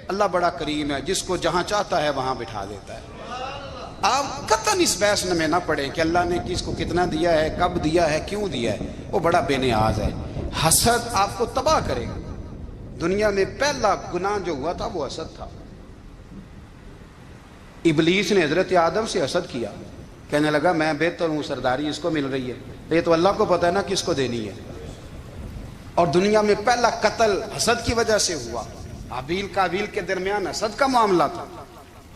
اللہ بڑا کریم ہے، جس کو جہاں چاہتا ہے وہاں بٹھا دیتا ہے۔ آپ قطعاً اس بحث میں نہ پڑیں کہ اللہ نے کس کو کتنا دیا ہے، کب دیا ہے، کیوں دیا ہے، وہ بڑا بے نیاز ہے۔ حسد آپ کو تباہ کرے گا۔ دنیا میں پہلا گناہ جو ہوا تھا وہ حسد تھا۔ ابلیس نے حضرت آدم سے حسد کیا، کہنے لگا میں بہتر ہوں، سرداری اس کو مل رہی ہے، یہ تو اللہ کو پتہ ہے نا کس کو دینی ہے۔ اور دنیا میں پہلا قتل حسد کی وجہ سے ہوا، حابیل قابیل کے درمیان حسد کا معاملہ تھا،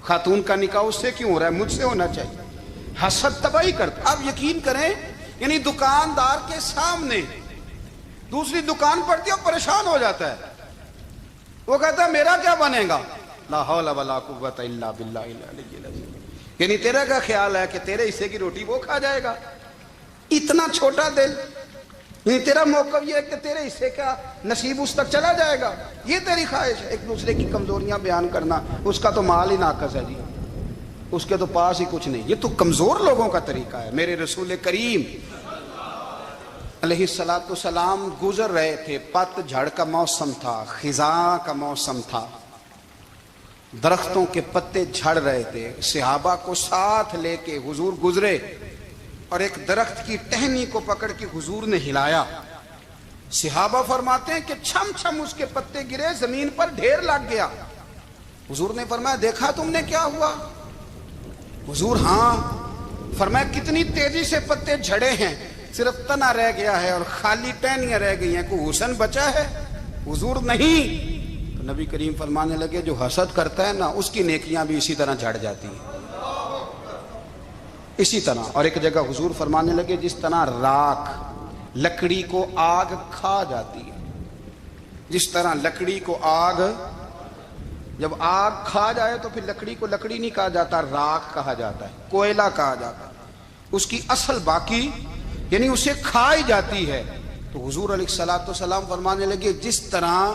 خاتون کا نکاح اس سے کیوں ہو رہا ہے، مجھ سے ہونا چاہیے۔ حسد تباہی کرتا۔ آپ یقین کریں، یعنی دکاندار کے سامنے دوسری دکان پڑتی ہے اور پریشان ہو جاتا ہے، وہ کہتا ہے میرا کیا بنے گا، لا حول ولا قوت الا باللہ العلی العظیم، یعنی تیرا کیا خیال ہے کہ تیرے حصے کی روٹی وہ کھا جائے گا، اتنا چھوٹا دل، یعنی تیرا موقف یہ ہے کہ تیرے حصے کا نصیب اس تک چلا جائے گا، یہ تیری خواہش ہے۔ ایک دوسرے کی کمزوریاں بیان کرنا، اس کا تو مال ہی ناقص ہے جی، اس کے تو پاس ہی کچھ نہیں، یہ تو کمزور لوگوں کا طریقہ ہے۔ میرے رسول کریم علیہ الصلوۃ والسلام گزر رہے تھے، پت جھڑ کا موسم تھا، خزاں کا موسم تھا، درختوں کے پتے جھڑ رہے تھے، صحابہ کو ساتھ لے کے حضور گزرے اور ایک درخت کی ٹہنی کو پکڑ کے حضور نے ہلایا۔ صحابہ فرماتے ہیں کہ چھم چھم اس کے پتے گرے، زمین پر ڈھیر لگ گیا۔ حضور نے فرمایا دیکھا تم نے کیا ہوا؟ حضور ہاں۔ فرمایا کتنی تیزی سے پتے جھڑے ہیں، صرف تنا رہ گیا ہے اور خالی ٹہنیاں رہ گئی ہیں، کوئی حسن بچا ہے؟ حضور نہیں۔ تو نبی کریم فرمانے لگے جو حسد کرتا ہے نا اس کی نیکیاں بھی اسی طرح جھڑ جاتی ہیں، اسی طرح۔ اور ایک جگہ حضور فرمانے لگے جس طرح راکھ لکڑی کو آگ کھا جاتی ہے، جس طرح لکڑی کو آگ، جب آگ کھا جائے تو پھر لکڑی کو لکڑی نہیں کہا جاتا، راکھ کہا جاتا ہے، کوئلہ کہا جاتا ہے، اس کی اصل باقی یعنی اسے کھائی جاتی ہے۔ تو حضور علیہ الصلوۃ والسلام فرمانے لگے جس طرح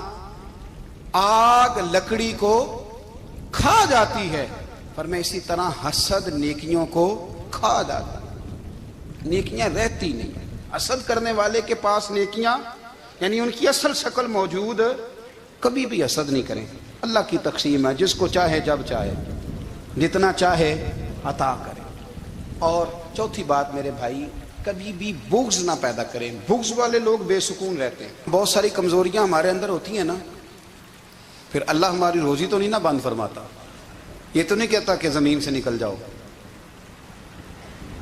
آگ لکڑی کو کھا جاتی ہے، فرمایا اسی طرح حسد نیکیوں کو کھا جاتا ہے، نیکیاں رہتی نہیں۔ حسد کرنے والے کے پاس نیکیاں یعنی ان کی اصل شکل موجود، کبھی بھی حسد نہیں کریں۔ اللہ کی تقسیم ہے، جس کو چاہے جب چاہے جتنا چاہے عطا کرے۔ اور چوتھی بات میرے بھائی، کبھی بھی بغض نہ پیدا کریں، بغض والے لوگ بے سکون رہتے ہیں۔ بہت ساری کمزوریاں ہمارے اندر ہوتی ہیں نا، پھر اللہ ہماری روزی تو نہیں نہ بند فرماتا، یہ تو نہیں کہتا کہ زمین سے نکل جاؤ،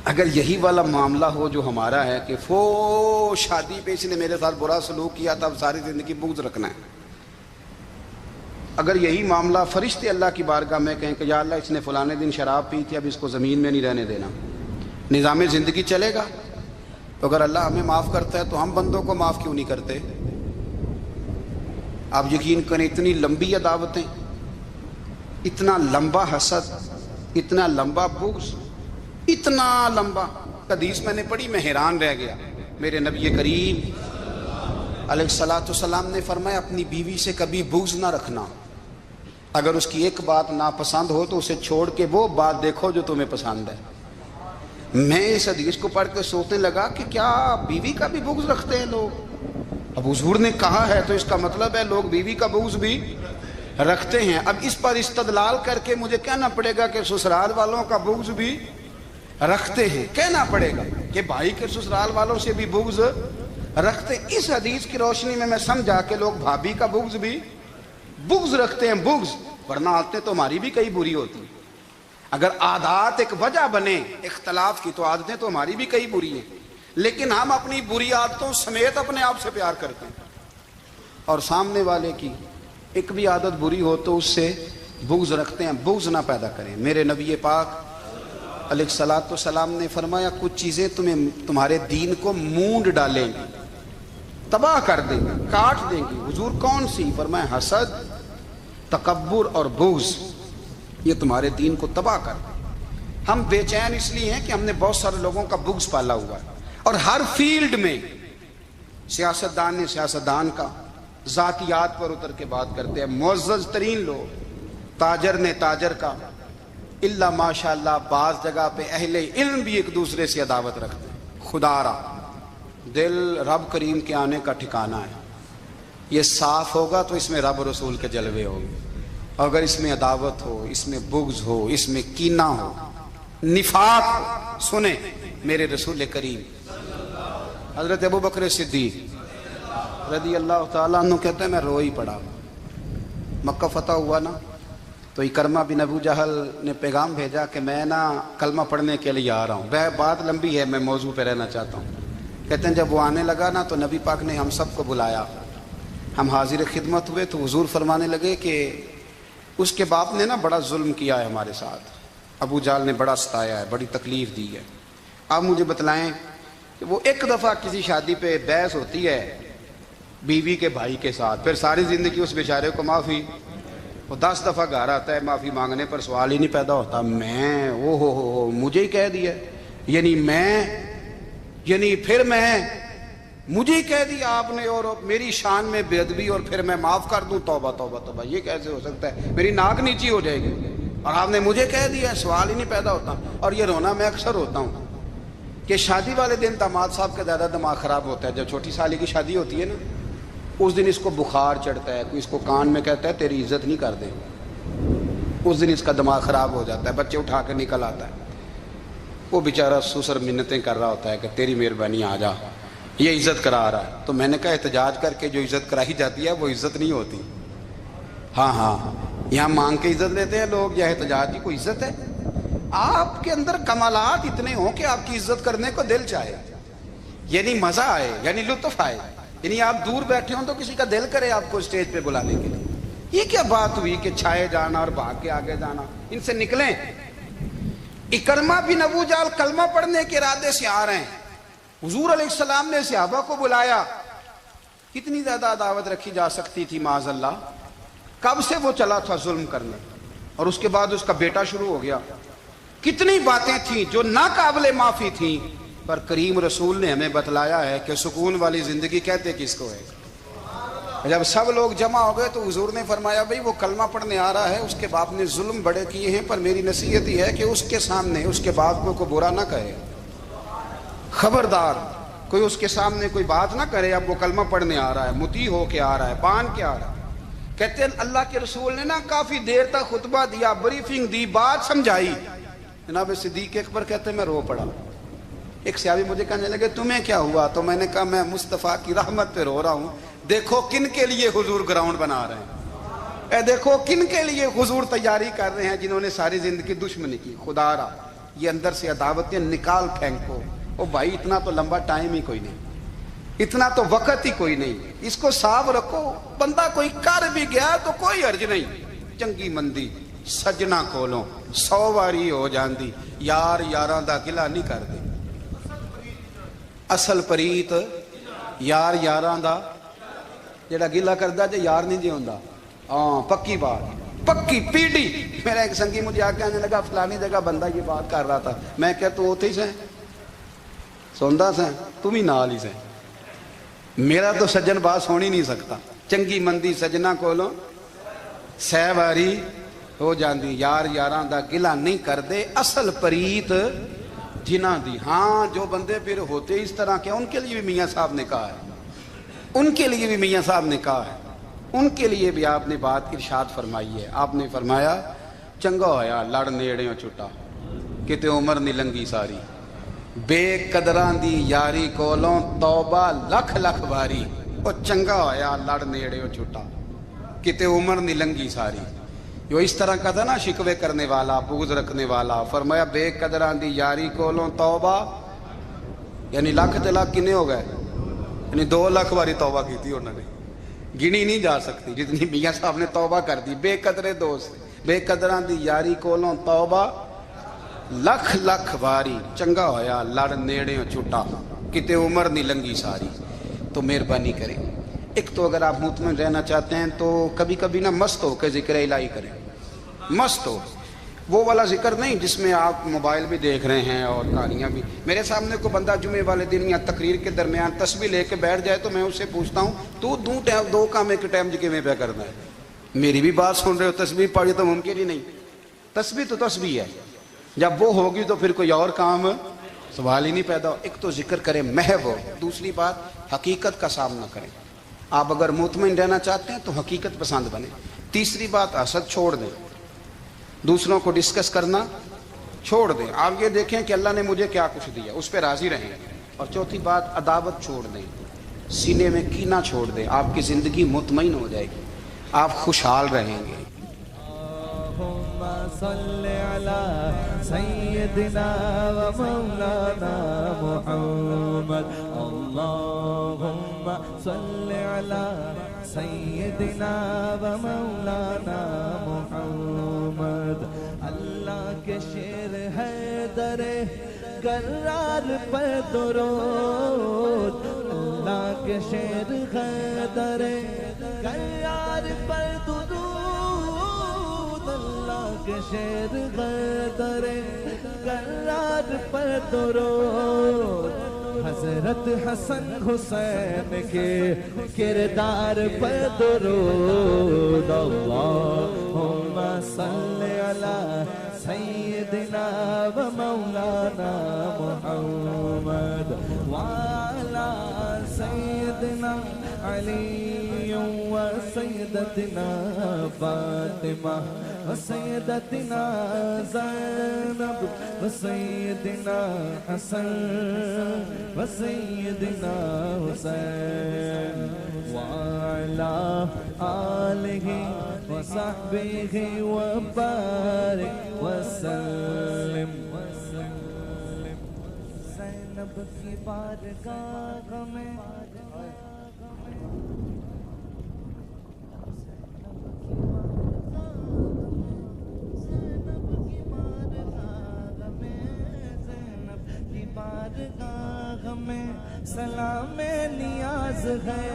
اگر یہی والا معاملہ ہو جو ہمارا ہے کہ شادی پہ اس نے میرے ساتھ برا سلوک کیا تھا اب ساری زندگی بغض رکھنا ہے، اگر یہی معاملہ فرشتے اللہ کی بارگاہ میں کہیں کہ یا اللہ اس نے فلانے دن شراب پی تھی اب اس کو زمین میں نہیں رہنے دینا، نظام زندگی چلے گا؟ تو اگر اللہ ہمیں معاف کرتا ہے تو ہم بندوں کو معاف کیوں نہیں کرتے؟ آپ یقین کریں اتنی لمبی عداوتیں، اتنا لمبا حسد، اتنا لمبا بغض، اتنا لمبا حدیث میں نے پڑھی، میں حیران رہ گیا۔ میرے نبی کریم علیہ الصلوۃ والسلام نے فرمایا اپنی بیوی سے کبھی بغض نہ رکھنا، اگر اس کی ایک بات ناپسند ہو تو اسے چھوڑ کے وہ بات دیکھو جو تمہیں پسند ہے۔ میں اس حدیث کو پڑھ کے سوچنے لگا کہ کیا بیوی کا بھی بغض رکھتے ہیں لوگ؟ اب حضور نے کہا ہے تو اس کا مطلب ہے لوگ بیوی کا بغض بھی رکھتے ہیں۔ اب اس پر استدلال کر کے مجھے کہنا پڑے گا کہ سسرال والوں کا بغض بھی رکھتے ہیں، کہنا پڑے گا کہ بھائی کے سسرال والوں سے بھی بغض رکھتے ہیں۔ اس حدیث کی روشنی میں سمجھا کہ لوگ بھابھی کا بغض بھی رکھتے ہیں، بغض، ورنہ عادتیں تو ہماری بھی کئی بری ہوتی ہیں۔ اگر عادات ایک وجہ بنے اختلاف کی تو عادتیں تو ہماری بھی کئی بری ہیں، لیکن ہم اپنی بری عادتوں سمیت اپنے آپ سے پیار کرتے ہیں، اور سامنے والے کی ایک بھی عادت بری ہو تو اس سے بغض رکھتے ہیں۔ بغض نہ پیدا کریں۔ میرے نبی پاک علیہ الصلوۃ والسلام نے فرمایا کچھ چیزیں تمہارے دین کو مونڈ ڈالیں گی، تباہ کر دیں گی، کاٹ دیں گی۔ حضور کون سی؟ فرمایا حسد، تکبر اور بغض، یہ تمہارے دین کو تباہ کر دیں۔ ہم بے چین اس لیے ہیں کہ ہم نے بہت سارے لوگوں کا بغض پالا ہوا ہے، اور ہر فیلڈ میں سیاستدان نے سیاستدان کا، ذاتیات پر اتر کے بات کرتے ہیں، معزز ترین لوگ، تاجر نے تاجر کا، اللہ ماشاءاللہ بعض جگہ پہ اہل علم بھی ایک دوسرے سے عداوت رکھتے ہیں۔ خدا را دل رب کریم کے آنے کا ٹھکانہ ہے، یہ صاف ہوگا تو اس میں رب رسول کے جلوے ہوں گے، اگر اس میں عداوت ہو، اس میں بغض ہو، اس میں کینہ ہو، نفاق ہو۔ سنیں میرے رسول کریم حضرت ابو بکر صدیق رضی اللہ تعالیٰ عنہ کہتے ہیں میں رو ہی پڑا۔ مکہ فتح ہوا نا تو اکرمہ بن ابو جہل نے پیغام بھیجا کہ میں نا کلمہ پڑھنے کے لیے آ رہا ہوں۔ بات لمبی ہے، میں موضوع پہ رہنا چاہتا ہوں۔ کہتے ہیں جب وہ آنے لگا نا تو نبی پاک نے ہم سب کو بلایا، ہم حاضر خدمت ہوئے تو حضور فرمانے لگے کہ اس کے باپ نے نا بڑا ظلم کیا ہے ہمارے ساتھ، ابو جہل نے بڑا ستایا ہے، بڑی تکلیف دی ہے۔ آپ مجھے بتلائیں کہ وہ ایک دفعہ کسی شادی پہ بحث ہوتی ہے بیوی کے بھائی کے ساتھ، پھر ساری زندگی اس بیچارے کو معافی، وہ 10 دفعہ گھر آتا ہے معافی مانگنے پر سوال ہی نہیں پیدا ہوتا، میں او ہو مجھے ہی کہہ دیا، پھر مجھے ہی کہہ دیا آپ نے، اور میری شان میں بے ادبی، اور پھر میں معاف کر دوں؟ توبہ توبہ توبہ، یہ کیسے ہو سکتا ہے؟ میری ناک نیچی ہو جائے گی، اور آپ نے مجھے کہہ دیا، سوال ہی نہیں پیدا ہوتا۔ اور یہ رونا میں اکثر ہوتا ہوں کہ شادی والے دن داماد صاحب کا زیادہ دماغ خراب ہوتا ہے۔ جب چھوٹی سالی کی شادی ہوتی ہے نا، اس دن اس کو بخار چڑھتا ہے، کوئی اس کو کان میں کہتا ہے تیری عزت نہیں کر دیں، اس دن اس کا دماغ خراب ہو جاتا ہے، بچے اٹھا کے نکل آتا ہے، وہ بیچارہ سسر منتیں کر رہا ہوتا ہے کہ تیری مہربانی آ جا، یہ عزت کرا رہا ہے۔ تو میں نے کہا احتجاج کر کے جو عزت کرائی جاتی ہے وہ عزت نہیں ہوتی۔ ہاں یہاں مانگ کے عزت لیتے ہیں لوگ، یا احتجاج کی کوئی عزت ہے؟ آپ کے اندر کمالات اتنے ہوں کہ آپ کی عزت کرنے کو دل چاہے، یعنی مزہ آئے، یعنی لطف آئے، یعنی آپ دور بیٹھے ہوں تو کسی کا دل کرے آپ کو اسٹیج پہ بلانے کے لیے۔ یہ کیا بات ہوئی کہ چھائے جانا اور بھاگ کے آگے جانا؟ ان سے نکلیں۔ اکرمہ بن ابو جہل کلمہ پڑھنے کے ارادے سے آ رہے ہیں، حضور علیہ السلام نے صحابہ کو بلایا۔ کتنی زیادہ عداوت رکھی جا سکتی تھی معاذ اللہ؟ کب سے وہ چلا تھا ظلم کرنے، اور اس کے بعد اس کا بیٹا شروع ہو گیا۔ کتنی باتیں تھیں جو ناقابل معافی تھیں، پر کریم رسول نے ہمیں بتلایا ہے کہ سکون والی زندگی کہتے کس کو ہے۔ جب سب لوگ جمع ہو گئے تو حضور نے فرمایا بھئی وہ کلمہ پڑھنے آ رہا ہے، اس کے باپ نے ظلم بڑے کیے ہیں، پر میری نصیحت یہ ہے کہ اس کے سامنے اس کے باپ کو برا نہ کہے، خبردار کوئی اس کے سامنے کوئی بات نہ کرے۔ اب وہ کلمہ پڑھنے آ رہا ہے، مطیع ہو کے آ رہا ہے، بان کے آ رہا ہے۔ کہتے ہیں اللہ کے رسول نے نا کافی دیر تک خطبہ دیا، بریفنگ دی، بات سمجھائی۔ جناب صدیق اکبر کہتے ہیں میں رو پڑا۔ ایک صحابی مجھے کہنے لگے تمہیں کیا ہوا؟ تو میں نے کہا میں مصطفیٰ کی رحمت پہ رو رہا ہوں۔ دیکھو کن کے لیے حضور گراؤنڈ بنا رہے ہیں، اے دیکھو کن کے لیے حضور تیاری کر رہے ہیں، جنہوں نے ساری زندگی دشمنی کی۔ خدا را یہ اندر سے عداوتیں نکال پھینکو. او بھائی اتنا تو لمبا ٹائم ہی کوئی نہیں, اتنا تو وقت ہی کوئی نہیں, اس کو صاف رکھو. بندہ کوئی کر بھی گیا تو کوئی حرج نہیں. چنگی مندی سجنا کولوں 100 واری ہو جاندی, یار یاراں دا گلا نہیں کر دے. اصل پریت یار یاراں دا جڑا گلا کردا جے یار نہیں جے ہوندا. ہاں پکی بات, پکی پیڑی. میرا ایک سنگی مجھے آ کے آنے لگا فلانی جگہ بندہ یہ بات کر رہا تھا. میں کہ تو اوتھے ہی سے سوندا سے, تم ہی نال ہی سے. میرا تو سجن بات سن ہی نہیں سکتا. چنگی مندی سجنا کولوں 100 واری ہو جاندی, یار یاراں دا گلا نہیں کر دے. اصل پریت جنہ دی. ہاں جو بندے پھر ہوتے اس طرح کے, ان کے لیے بھی میاں صاحب نے کہا ہے, ان کے لیے بھی میاں صاحب نے کہا ہے, ان کے لیے بھی آپ نے بات ارشاد فرمائی ہے. آپ نے فرمایا چنگا ہویا لڑ نیڑیوں چھٹا کتے عمر نہیں لنگی ساری, بے قدراں دی یاری کولوں توبہ لکھ لکھ باری. او چنگا ہویا لڑ نیڑیوں چھٹا کتے عمر نہیں لنگی ساری. جو اس طرح کا تھا نا شکوے کرنے والا, بغض رکھنے والا, فرمایا بے قدراں دی یاری کولوں توبہ, یعنی لاکھ تے لاکھ کنے ہو گئے, یعنی 2 لاکھ باری توبہ کی تھی انہوں نے, گنی نہیں جا سکتی جتنی میاں صاحب نے توبہ کر دی. بے قدرے دوست, بے قدراں دی یاری کولوں توبہ لکھ لکھ باری. چنگا ہویا لڑ نیڑیوں چھٹا کتے عمر نہیں لنگی ساری. تو مہربانی کریں, ایک تو اگر آپ مطمئن رہنا چاہتے ہیں تو کبھی کبھی نا مست ہو کے ذکر الہی کریں. مست ہو, وہ والا ذکر نہیں جس میں آپ موبائل بھی دیکھ رہے ہیں اور کہانیاں بھی. میرے سامنے کو بندہ جمعے والے دن یا تقریر کے درمیان تسبیح لے کے بیٹھ جائے تو میں اس سے پوچھتا ہوں تو دو کام ایک ٹائم جی میں پہ کرنا ہے. میری بھی بات سن رہے ہو, تسبیح پڑھی تو ممکن ہی نہیں. تسبیح تو تسبیح ہے, جب وہ ہوگی تو پھر کوئی اور کام سوال ہی نہیں پیدا ہو. ایک تو ذکر کریں محو ہو, دوسری بات حقیقت کا سامنا کریں. آپ اگر مطمئن رہنا چاہتے ہیں تو حقیقت پسند بنیں. تیسری بات حسد چھوڑ دیں, دوسروں کو ڈسکس کرنا چھوڑ دیں. آپ یہ دیکھیں کہ اللہ نے مجھے کیا کچھ دیا, اس پہ راضی رہیں. اور چوتھی بات عداوت چھوڑ دیں, سینے میں کینہ چھوڑ دیں. آپ کی زندگی مطمئن ہو جائے گی, آپ خوشحال رہیں گے. اللهم صل على سيدنا ومولانا محمد. اللهم صل على سيدنا ومولانا محمد. اللہ کے شیر حیدر کرار پر درود, اللہ کے شیر حیدر کرار پر درود, اللہ کے شیر حیدر کرار پر درود. حضرت حسن حسین کے کردار پر درود. اللہم صل علی سیدنا و مولانا محمد وعلی سیدنا علی و سیدتنا فاطمہ و سیدتنا زینب و سیدنا حسن و سیدنا حسین وعلی آلہ و صحبہ و بارک وسلم. زینب کی بارگاہ میں بارگاہ میں سلام نیاز ہے.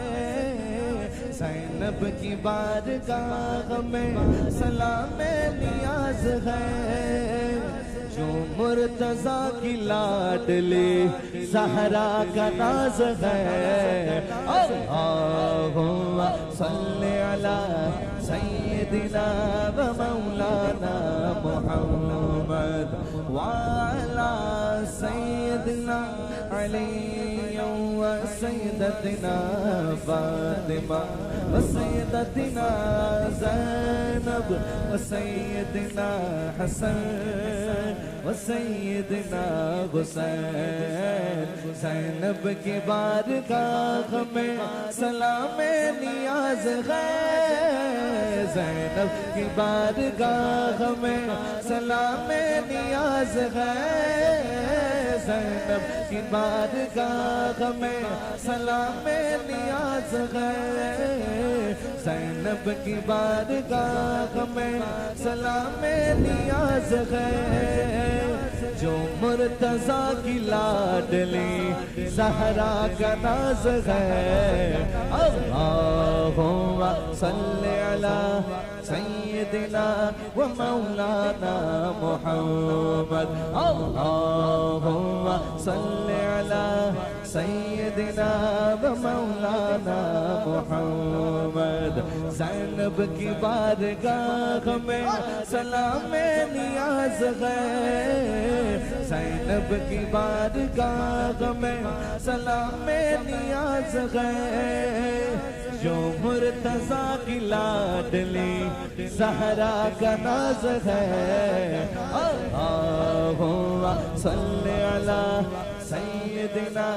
زینب کی بارگاہ میں سلام نیاز ہے. جو مرتضیٰ کی لاڈلی زہرا کا ناز ہے. اللہم صل علی سیدنا و مولانا محمد وعلی سیدنا علی و سیدتنا فاطمہ و سیدتنا زینب و سیدنا حسن و سیدنا حسین. زینب کی بارگاہ میں سلام نیاز ہے. زینب کی بارگاہ میں سلام نیاز ناز ہے زینب کی بارگاہ میں سلام نیاز ہے زینب کی بارگاہ میں سلام نیاز ہے جو مرتضیٰ کی لاڈلی زہرا کا ناز ہے اللہم صلی علی سیدنا و مولانا محمد اللہم صلی علی سیدنا و مولانا محمد زینب کی بارگاہ میں سلام نیاز ہے زینب کی بارگاہ میں سلام نیاز ہے جو مرتضیٰ کی لاڈلی زہرا کا ناز ہے اللہم صلی علی سیدنا